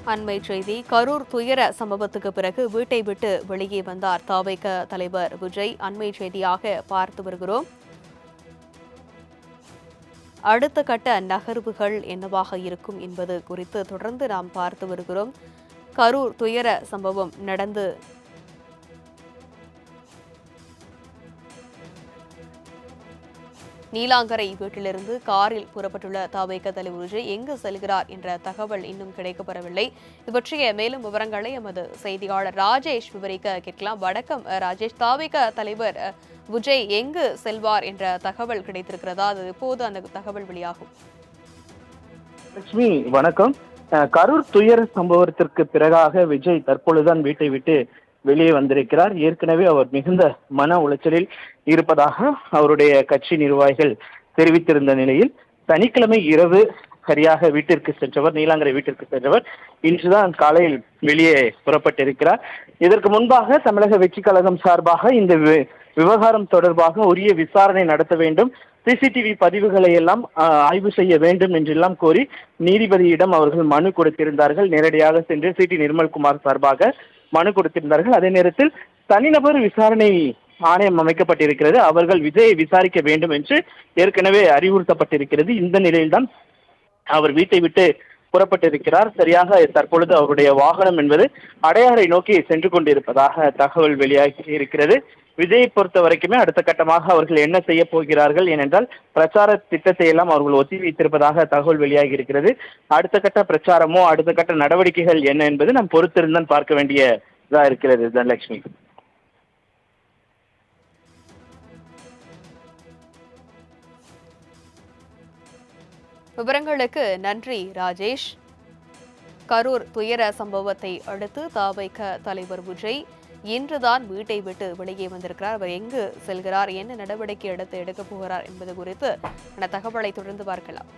அண்மை செய்தி கரூர் துயர சம்பவத்துக்கு பிறகு வீட்டை விட்டு வெளியே வந்தார் தவிக தலைவர் விஜய். அண்மை செய்தியாக பார்த்து வருகிறோம். அடுத்த கட்ட நகர்வுகள் என்னவாக இருக்கும் என்பது குறித்து தொடர்ந்து நாம் பார்த்து வருகிறோம். கரூர் துயர சம்பவம் நடந்து நீலாங்கரை வீட்டிலிருந்து காரில் புறப்பட்டுள்ள தவிக தலைவர் விஜய் எங்கு செல்கிறார் என்ற தகவல் இன்னும் கிடைக்கப்பெறவில்லை. இது பற்றிய மேலும் விவரங்களை எமது செய்தியாளர் ராஜேஷ் விவரிக்க கேட்கலாம். வணக்கம் ராஜேஷ். தவிக தலைவர் விஜய் எங்கு செல்வார் என்ற தகவல் கிடைத்திருக்கிறதா? அது எப்போது அந்த தகவல் வெளியாகும்? லட்சுமி வணக்கம். கரூர் துயர சம்பவத்திற்கு பிறகாக விஜய் தற்பொழுதுதான் வீட்டை விட்டு வெளியே வந்திருக்கிறார். ஏற்கனவே அவர் மிகுந்த மன உளைச்சலில் இருப்பதாக அவருடைய கட்சி நிர்வாகிகள் தெரிவித்திருந்த நிலையில் சனிக்கிழமை இரவு சரியாக வீட்டிற்கு சென்றவர், நீலாங்கரை வீட்டிற்கு சென்றவர் இன்றுதான் காலையில் வெளியே புறப்பட்டிருக்கிறார். இதற்கு முன்பாக தமிழக வெற்றி கழகம் சார்பாக இந்த விவகாரம் தொடர்பாக உரிய விசாரணை நடத்த வேண்டும், சிசிடிவி பதிவுகளை எல்லாம் ஆய்வு செய்ய வேண்டும் என்றெல்லாம் கோரி நீதிபதியிடம் அவர்கள் மனு கொடுத்திருந்தார்கள். நேரடியாக சென்று சி டி நிர்மல்குமார் சார்பாக மனு கொடுத்திருந்தார்கள். அதே நேரத்தில் தனிநபர் விசாரணை ஆணையம் அமைக்கப்பட்டிருக்கிறது. அவர்கள் விஜயை விசாரிக்க வேண்டும் என்று ஏற்கனவே அறிவுறுத்தப்பட்டிருக்கிறது. இந்த நிலையில்தான் அவர் வீட்டை விட்டு புறப்பட்டிருக்கிறார். சரியாக தற்பொழுது அவருடைய வாகனம் என்பது அடையாறை நோக்கி சென்று கொண்டிருப்பதாக தகவல் வெளியாகி இருக்கிறது. விஜயை பொறுத்த வரைக்குமே அடுத்த கட்டமாக அவர்கள் என்ன செய்ய போகிறார்கள், ஏனென்றால் பிரச்சார திட்டத்தை எல்லாம் அவர்கள் ஒத்தி வைத்திருப்பதாக தகவல் வெளியாகி இருக்கிறது. அடுத்த கட்ட பிரச்சாரமோ அடுத்த கட்ட நடவடிக்கைகள் என்ன என்பது நாம் பொறுத்திருந்தான் பார்க்க வேண்டியதா இருக்கிறது. தனலட்சுமி. விவரங்களுக்கு நன்றி ராஜேஷ். கரூர் துயர சம்பவத்தை அடுத்து தவிக தலைவர் விஜய் இன்றுதான் வீட்டை விட்டு வெளியே வந்திருக்கிறார். அவர் எங்கு செல்கிறார், என்ன நடவடிக்கை எடுக்கப் போகிறார் என்பது குறித்து தகவலை தொடர்ந்து பார்க்கலாம்.